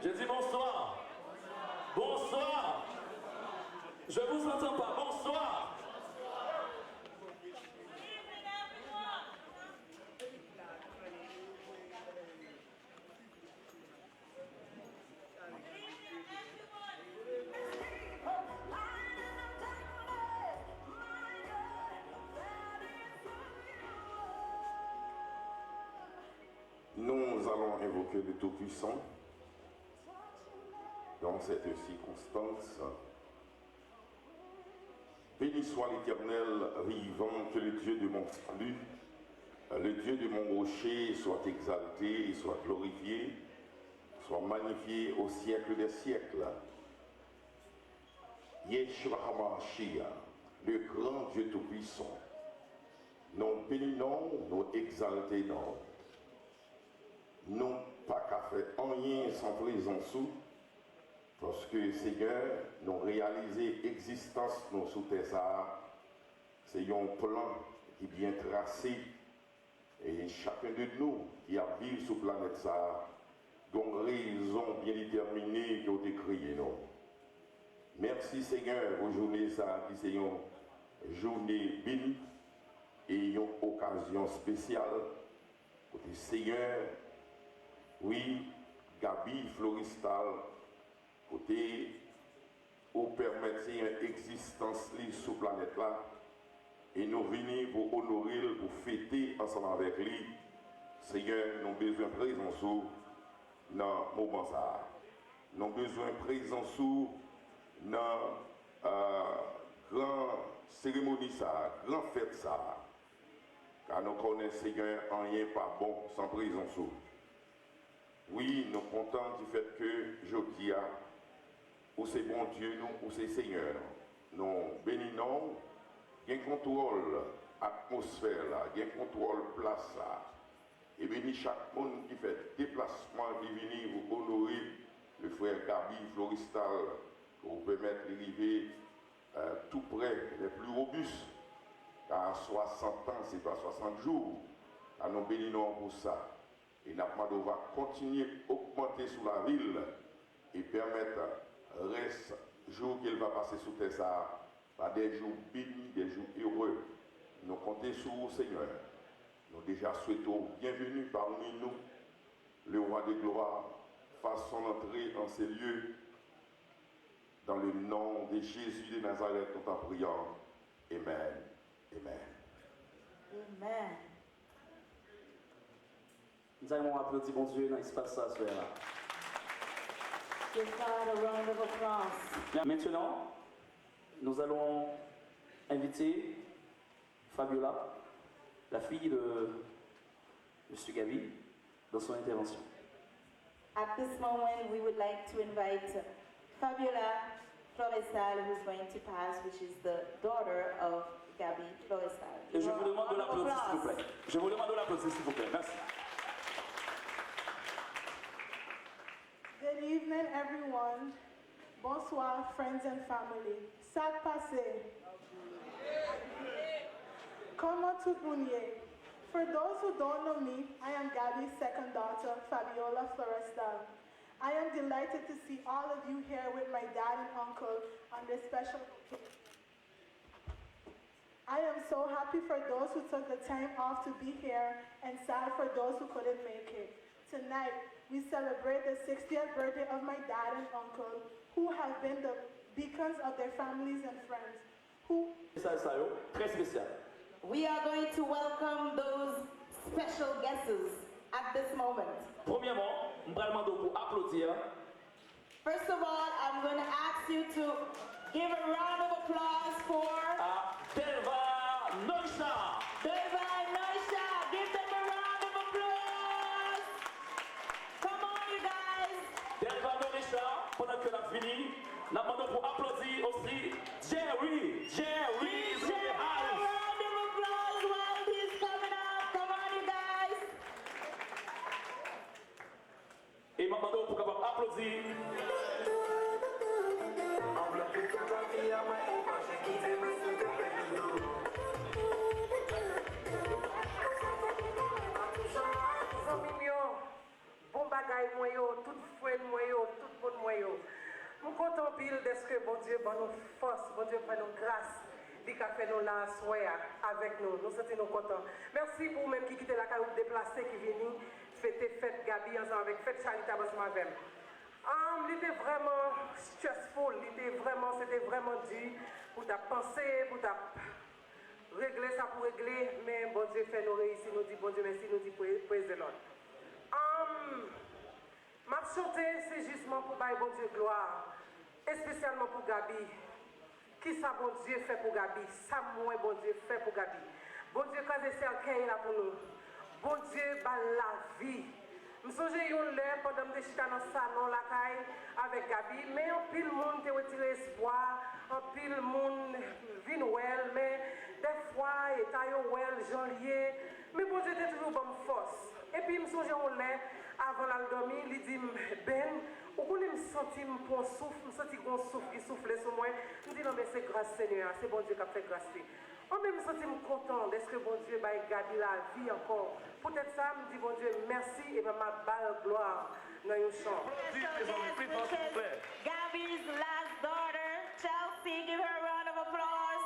Je dis bonsoir. Bonsoir. Je vous entends pas. Bonsoir. Nous allons invoquer le Tout-Puissant dans cette circonstance. Béni soit l'Éternel vivant, que le Dieu de mon salut, le Dieu de mon rocher soit exalté et soit glorifié, soit magnifié au siècle des siècles. Yeshua HaMashiach, le grand Dieu Tout-Puissant, nous bénissons, nous exaltons, non pas qu'à faire rien sans présence sous, parce que Seigneur, nous réaliser l'existence nous sous terre, c'est un plan qui est bien tracé, et chacun de nous qui a vécu sur la planète ça, une raison bien déterminée qui a été créée. Merci Seigneur pour journée ça, qui c'est une journée bénie et une occasion spéciale pour le Seigneur. Oui, Gabi Floristal, côté où permettre une existence sur la planète là, et nous venons pour honorer, pour fêter ensemble avec lui. Seigneur, nous avons besoin de présence dans le moment ça. Nous avons besoin de présence dans grande cérémonie ça, grande fête ça. Car nous connaissons Seigneur, rien pas bon sans présence. Oui, nous sommes contents du fait que Jodia, ou c'est bon Dieu, nous, ou c'est Seigneur, nous bénissons, il y a un contrôle atmosphère là, il y a un contrôle place là. Et béni chaque monde qui fait déplacement, qui vient vous honorer le frère Gabi Floristal, pour vous permettre d'arriver tout près, les plus robustes. Car 60 ans, c'est pas 60 jours. À nous bénissons pour ça. Et Napmado va continuer à augmenter sous la ville et permettre reste jour qu'il va passer sous terre ça, par des jours bénis, des jours heureux. Nous comptons sur vous, Seigneur. Nous déjà souhaitons bienvenue parmi nous, le roi de gloire, fasse son entrée en ces lieux. Dans le nom de Jésus de Nazareth, nous t'en prions. Amen. Amen. Amen. Nous allons applaudir mon Dieu dans l'espace ça, ce là. Give God a round of applause. Maintenant, nous allons inviter Fabiola, la fille de M. Gabi, dans son intervention. At this moment, we would like to invite Fabiola Florestal, who's going to pass, which is the daughter of Gabi Florestal. Et je vous demande de l'applaudir, s'il vous plaît. Je vous demande de l'applaudir, s'il vous plaît. Merci. Good evening, everyone. Bonsoir, friends and family. Sac passé. Comment tout le monde? For those who don't know me, I am Gabi's second daughter, Fabiola Florestal. I am delighted to see all of you here with my dad and uncle on this special occasion. I am so happy for those who took the time off to be here and sad for those who couldn't make it. Tonight, we celebrate the 60th birthday of my dad and uncle, who have been the beacons of their families and friends. Très spécial. We are going to welcome those special guests at this moment. Premièrement, nous allons demander pour applaudir. First of all, I'm going to ask you to give a round of applause for À Delva Noche. Noisha. Devon Noisha, give them a round of applause. Come on, you guys. Devon Noisha, pendant que la fini, nous demandons pour applaudir aussi Jerry. Jerry is in the A house. round of applause while he's coming up. Come on, you guys. Et nous demandons pour capable applaudir. Bon bagay moi yo, tout frère moi yo, tout monde moi yo. Nous content pile de ce que bon Dieu ban nous force, bon Dieu ban nous grâce, dit qu'a fait nous là soir avec nous. Nous sentons nous contents. Merci pour même qui quitte la caille ou déplacé qui viennent fêter fête Gabi ensemble avec fête charitable ensemble avec. Il était vraiment stressful, c'était vraiment dur pour ta pensée, pour ta régler ça pour régler, mais bon Dieu fait nous réussir, nous dit bon Dieu merci, nous dit praise the Lord. Ma chanter, c'est justement pour bailler bon Dieu gloire, et spécialement pour Gabi. Qui ça bon Dieu fait pour Gabi? Ça moi bon Dieu fait pour Gabi. Bon Dieu quand c'est cercueil là pour nous. Bon Dieu bat la vie. Je me souviens une heure pendant que je suis dans le salon la caille avec Gabi, mais un pile monde te retiré espoir, un pile monde vient well, mais des fois et taille well janvier, mais bon Dieu était toujours bonne force. Et puis je me souviens une heure avant la dormir, il dit Ben, où on me sentir pour souffle, me sentir qu'on souffle qui souffle sur moi. Je dis non mais c'est grâce Seigneur, c'est bon Dieu qui a fait grâce. On me sentir content d'être que bon Dieu va garder la vie encore. Peut-être ça me dit bon Dieu merci et ma balle gloire dans un chant. Gabby's last daughter, Chelsea, give her a round of applause.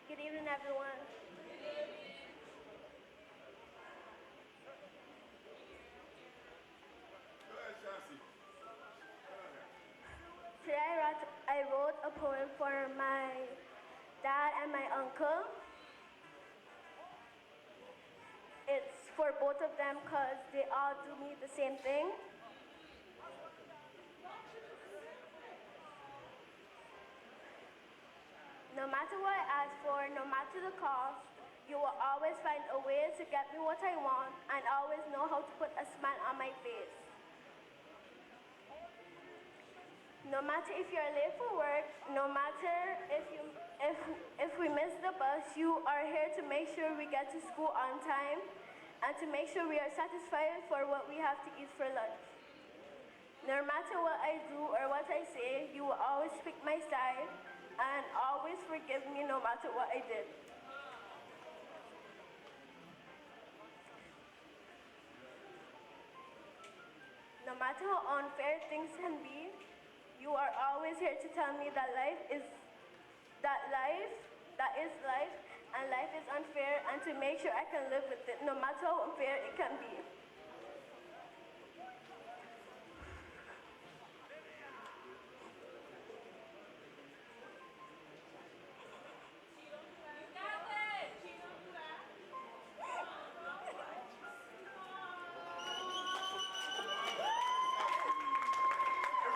Good evening, everyone. Today I wrote a poem for my dad and my uncle. It's for both of them because they all do me the same thing. No matter what I ask for, no matter the cost, you will always find a way to get me what I want and always know how to put a smile on my face. No matter if you're late for work, no matter if we miss the bus, you are here to make sure we get to school on time and to make sure we are satisfied for what we have to eat for lunch. No matter what I do or what I say, you will always pick my side and always forgive me no matter what I did. No matter how unfair things can be, you are always here to tell me that life is life, and life is unfair, and to make sure I can live with it, no matter how unfair it can be.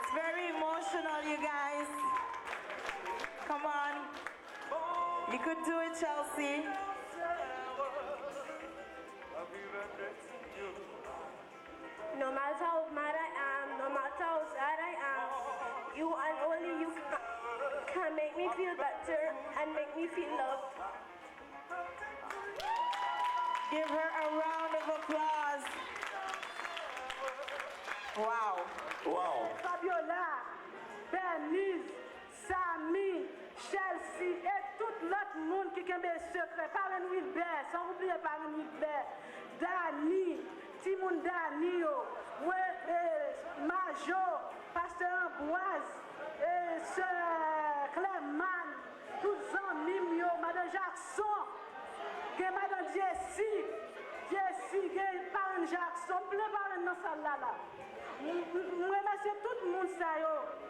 It's very emotional, you guys. Come on. You could do it, Chelsea. No matter how mad I am, no matter how sad I am, you and only you can make me feel better and make me feel loved. Give her a round of applause. Wow. Wow. Fabiola, Bernice, Samy, Chelsea et tout l'autre monde qui a des secrets. Parrain Wilbert, sans oublier Parrain Wilbert, Dani, Timon Dani, Major, Pasteur Ambroise, Sœur Clément, tous les amis, Madame Jackson, Madame Jessie, Parrain Jackson, plein Parrain dans cette salle-là. Je remercie tout le monde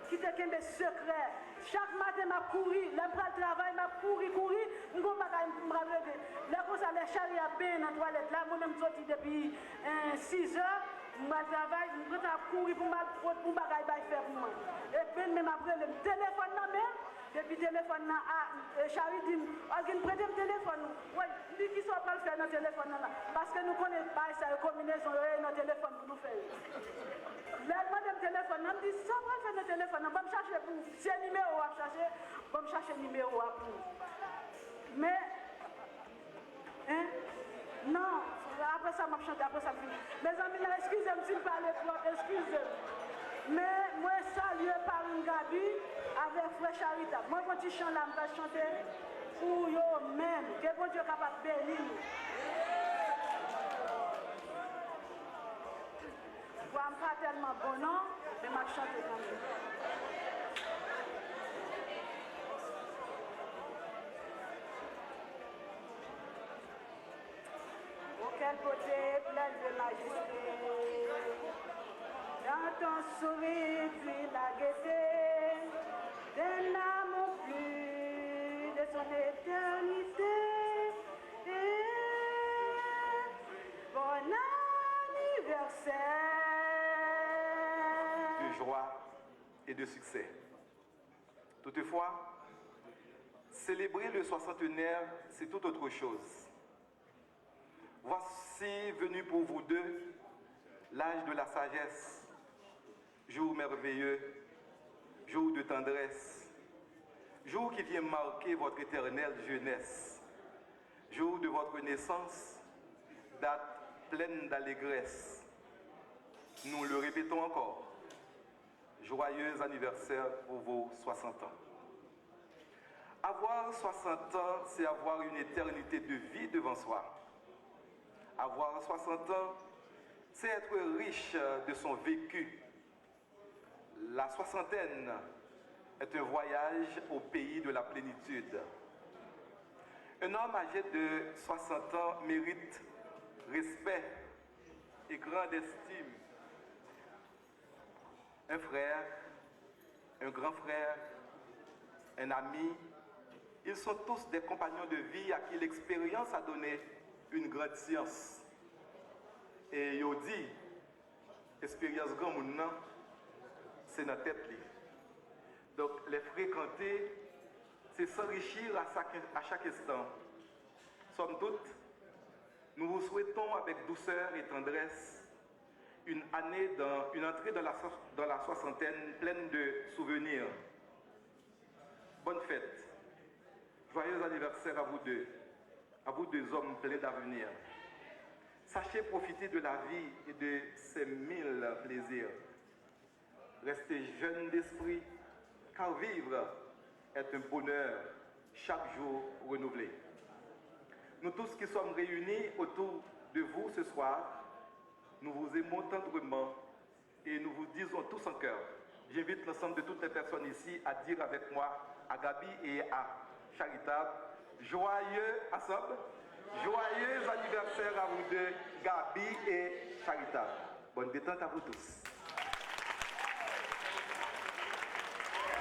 qui a des secrets. Chaque matin, je cours, le travail, je cours, je ne peux pas me relever. Là, comme ça, les chariots bien dans la toilette, là, moi-même, je suis depuis 6 heures. je travaille, je courir pour bagaille faire pour moi. Et puis même après le téléphone là même, depuis le téléphone là, Charlie dit, on prête le téléphone. Oui, dit qui soit pas le faire dans le téléphone là, parce que nous connaissons pas ça, combinaison dans le téléphone pour nous faire. Là, le téléphone, on me dit, ça va faire le téléphone, on va me chercher pour, si un numéro à chercher, on va me chercher un numéro à pour. Mais, hein, non, après ça, je chante, après ça, je finis. Mes amis, là, excusez-moi s'il parle trop, excusez-moi. Mais moi, salué par une Gabi avec Frère Charita. Moi, quand tu chantes là, je vais chanter pour eux-mêmes. Que bon Dieu capable de bénir. Je ne suis pas tellement bon, non, mais je chante quand même. Quelle beauté pleine de majesté, dans ton sourire puis la gaieté, d'un amour plus de son éternité. Et bon anniversaire. De joie et de succès. Toutefois, célébrer le 60e, c'est tout autre chose. Voici venu pour vous deux l'âge de la sagesse, jour merveilleux, jour de tendresse, jour qui vient marquer votre éternelle jeunesse, jour de votre naissance, date pleine d'allégresse. Nous le répétons encore, joyeux anniversaire pour vos 60 ans. Avoir 60 ans, c'est avoir une éternité de vie devant soi. Avoir 60 ans, c'est être riche de son vécu. La soixantaine est un voyage au pays de la plénitude. Un homme âgé de 60 ans mérite respect et grande estime. Un frère, un grand frère, un ami, ils sont tous des compagnons de vie à qui l'expérience a donné une grande science. Et il dit, expérience grand monde, c'est dans la tête. Donc, les fréquenter, c'est s'enrichir à chaque instant. Somme toute, nous vous souhaitons avec douceur et tendresse une entrée dans la soixantaine pleine de souvenirs. Bonne fête. Joyeux anniversaire à vous deux hommes pleins d'avenir. Sachez profiter de la vie et de ses 1000 plaisirs. Restez jeunes d'esprit, car vivre est un bonheur chaque jour renouvelé. Nous tous qui sommes réunis autour de vous ce soir, nous vous aimons tendrement et nous vous disons tous en cœur. J'invite l'ensemble de toutes les personnes ici à dire avec moi, à Gabi et à Charitable, joyeux ensemble, joyeux anniversaire à vous deux, Gabi et Charitable. Bonne détente à vous tous.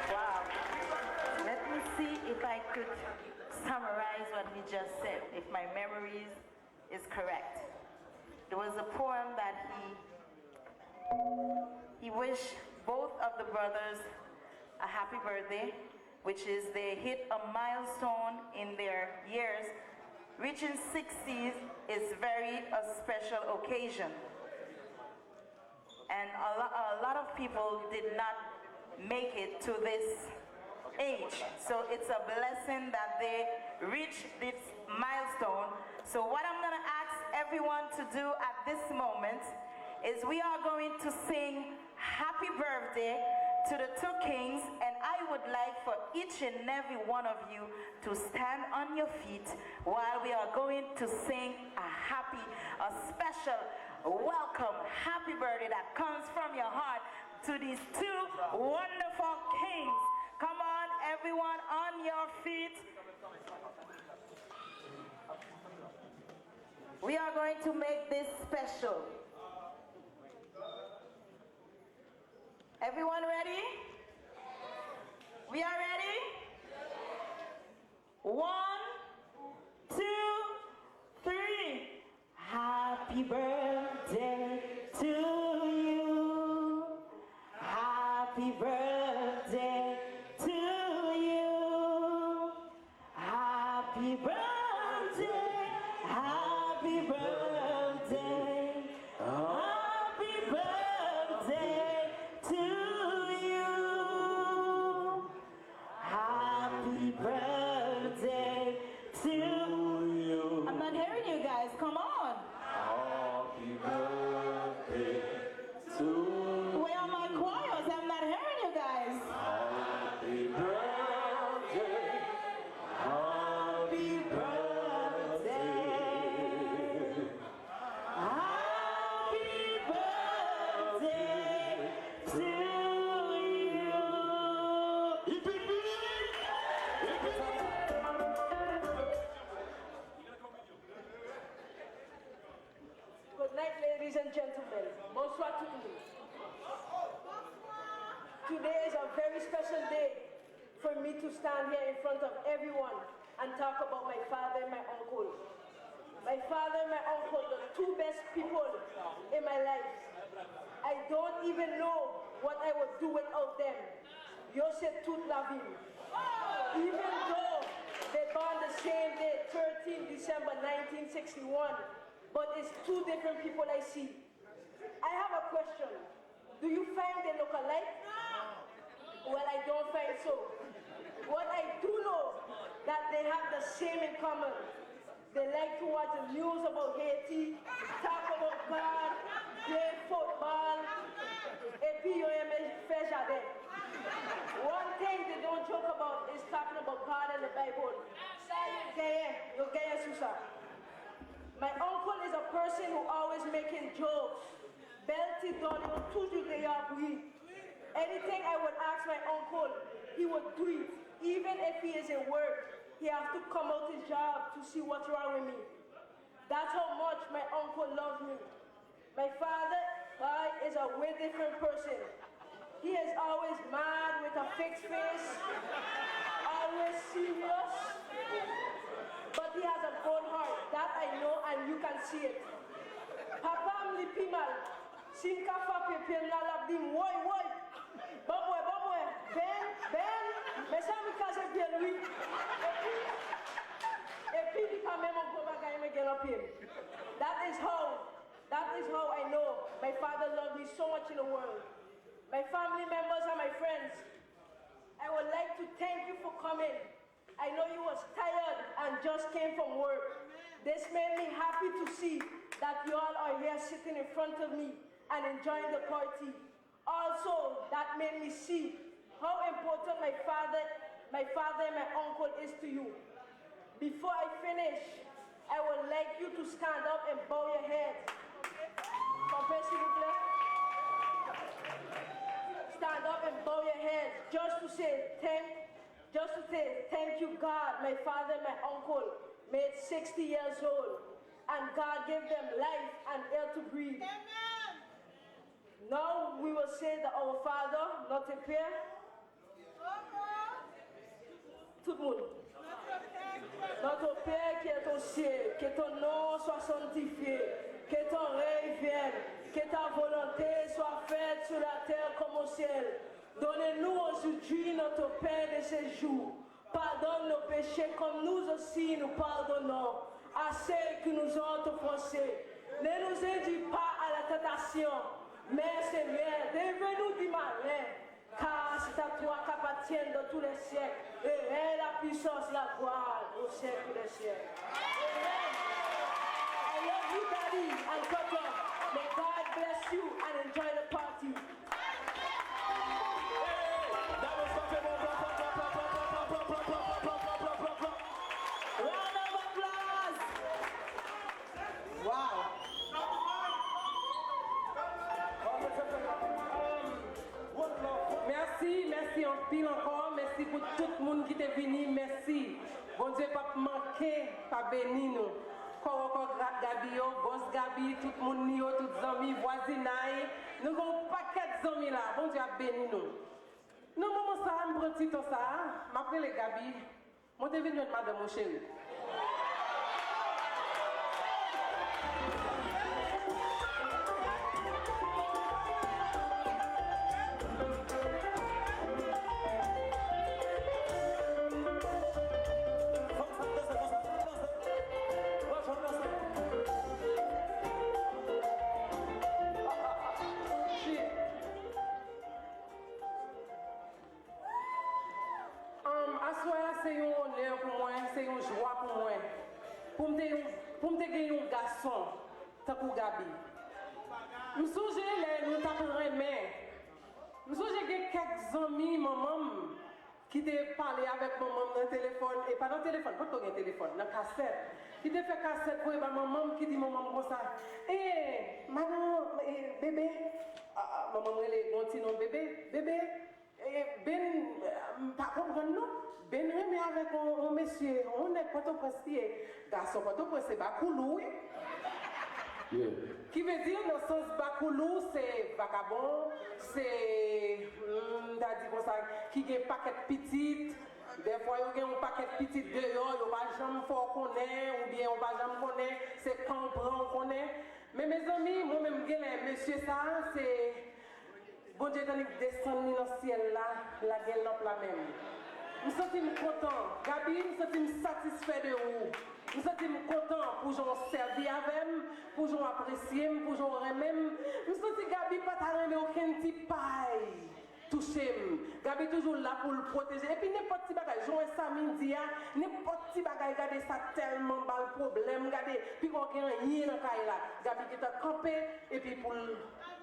Wow. Let me see if I could summarize what he just said, if my memory is correct. There was a poem that he wished both of the brothers a happy birthday, which is they hit a milestone in their years. Reaching 60s is a special occasion. And a lot of people did not make it to this age. So it's a blessing that they reach this milestone. So what I'm gonna ask everyone to do at this moment is we are going to sing happy birthday to the two kings, and I would like for each and every one of you to stand on your feet while we are going to sing a special welcome happy birthday that comes from your heart to these two wonderful kings. Come on, everyone on your feet. We are going to make this special. Everyone ready? We are ready? 1, 2, 3. Happy birthday to Happy birthday to you. Happy birthday. Happy birthday. Happy birthday to you. Happy birthday to you. I'm not hearing you guys. Come on. Happy birthday to you. Where are my choirs? I'm not hearing you guys. Happy birthday. Happy birthday. Happy birthday to you. Good night, ladies and gentlemen. Bonsoir tout le monde. Today is a very special day for me to stand here in front of everyone and talk about my father and my uncle. My father and my uncle, the two best people in my life. I don't even know what I would do without them. Yo sais toute la vie. Even though they born the same day, 13 December 1961, but it's two different people I see. I have a question. Do you find they look alike? Well, I don't find so. What I do know, that they have the same in common. They like to watch the news about Haiti, talk about God, play football, et puis yo aime faire jardin. One thing they don't joke about is talking about God and the Bible. Yo gagne sous ça. My uncle is a person who always making jokes. Belty donne toujours des bruit. Anything I would ask my uncle, he would do it. Even if he is at work, he has to come out his job to see what's wrong with me. That's how much my uncle loves me. My father, is a way different person. He is always mad with a fixed face, always serious, but he has a good heart. That I know and you can see it. Papa me lipi mal. Sinka fa pepe la labdim woy woy. Bon boy, ben, mais ça me casse bien lui. Et puis il quand même on peut pas me get up him. That is how I know my father loved me so much in the world. My family members and my friends, I would like to thank you for coming. I know you was tired and just came from work. This made me happy to see that you all are here sitting in front of me and enjoying the party. Also, that made me see how important my father and my uncle is to you. Before I finish, I would like you to stand up and bow your head. Compare, s'il vous plaît. Stand up and bow your head just to say thank you, God. My father and my uncle made 60 years old, and God gave them life and air to breathe. Amen. Now we will say that our Father, Notre Père. Tout le monde. Notre Père qui est au ciel, que ton nom soit sanctifié, que ton règne vienne, que ta volonté soit faite sur la terre comme au ciel. Donnez-nous aujourd'hui notre pain de ce jour. Pardonne nos péchés comme nous aussi nous pardonnons à ceux qui nous ont offensés. Ne nous induis pas à la tentation, mais Seigneur, délivre-nous du malin. Car c'est à toi qu'appartiennent dans tous les siècles, et la puissance, la gloire au siècle des siècles. Amen. I love you, Daddy and Papa. May God bless you and enjoy the party. Round of applause. Wow. Merci en pile encore, merci pour tout le monde qui est venu, merci. Bon Dieu, pas manquer, pas béni nous. Encore Gabi, boss Gabi, tout le monde, tous les amis, voisinage, nous avons un paquet d'amis là, bon Dieu a béni nous. Nous, maman, ça, je prends petit temps ça, je m'appelle Gabi, je suis venu madame mon chéri. joie pour moi. Pour me gagner un garçon, tant pour Gabi. Je me souviens, nous t'appellerons mais. Je me souviens que quelques amis, maman, qui t'ont parlé avec maman dans le téléphone, et pas dans le téléphone, pas dans le téléphone, dans la cassette. Qui t'a fait cassette pour maman, qui dit maman comme ça. Maman, bébé, maman, elle est bon, non, bébé, pas comprendre non. Ben mais avec un monsieur, on est pas tout pressé, garçon pas tout pressé, bakoulou. Qui veut dire dans le sens bakoulou, c'est vagabond, c'est, t'as dit comme ça, qui a un paquet petit. Des fois, il y a un paquet petit dehors, il n'y a pas jamais fort qu'on est, ou bien on va jamais connaître, c'est quand on prend qu'on est. Mais mes amis, moi-même, monsieur ça, c'est. Bon Dieu, quand il descend dans le ciel là, la gueule n'a pas la même. Je me sens content. Gabi, je me sens satisfait de vous. Je me sens content pour j'en servir avec, pour j'en apprécier, pour j'en remettre. Je me sens Gabi pas t'arriver aucun petit paille. Toucher. Gabi toujours là pour le protéger. Et puis n'importe petit bagage, Jean et Samy dit, n'importe petit bagage, regardez ça tellement bas le problème, regardez, puis qu'on a rien dans le cas là. Gabi qui t'a campé, et puis pour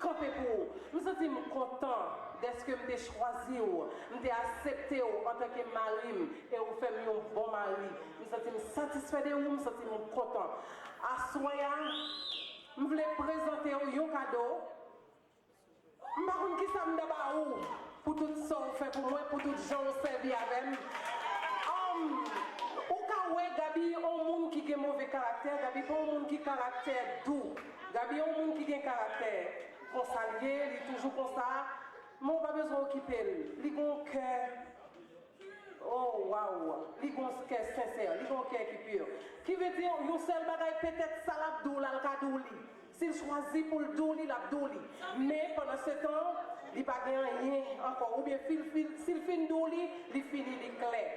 camper pour. Je me sens content de ce que je t'ai choisi, je t'ai accepté en tant que mari, et vous faites un bon mari. Je me sens satisfait de vous, je me sens content. À Soya, je voulais présenter un cadeau. Je ne sais pas qui ça me donne pour tout ça fait pour moi, pour tout les gens servi avec. Au cas où Gabi, un monde qui a un mauvais caractère, Gabi pas un monde qui a un caractère doux. Gabi un monde qui a un caractère consalié, il est toujours comme ça. Moi, pas besoin d'occuper. Il a un cœur. Oh waouh! Il a un cœur sincère, il a un cœur qui pur. Qui veut dire, un seul bagage peut-être salade d'eau, l'alcadouli. S'il choisit pour le douli, la douli. Mais pendant ce temps, il n'y a pas rien encore. Ou bien s'il finit douli, il finit les clés.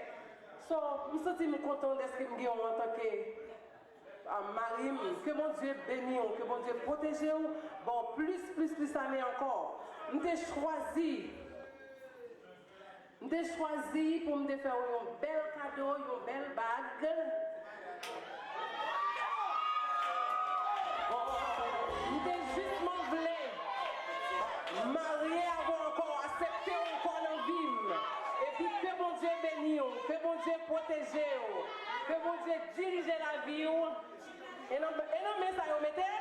So, je me sens content de ce que je en tant que mari. Que mon Dieu bénisse, que mon Dieu protège. Bon, plus années encore. Je t'ai choisi. Je t'ai choisi pour me faire un bel cadeau, une belle bague. Marié avant encore, accepté encore dans la vie. Et puis que bon Dieu bénisse, que bon Dieu protège, que bon Dieu dirige la vie. Et non, mais ça, vous mettez.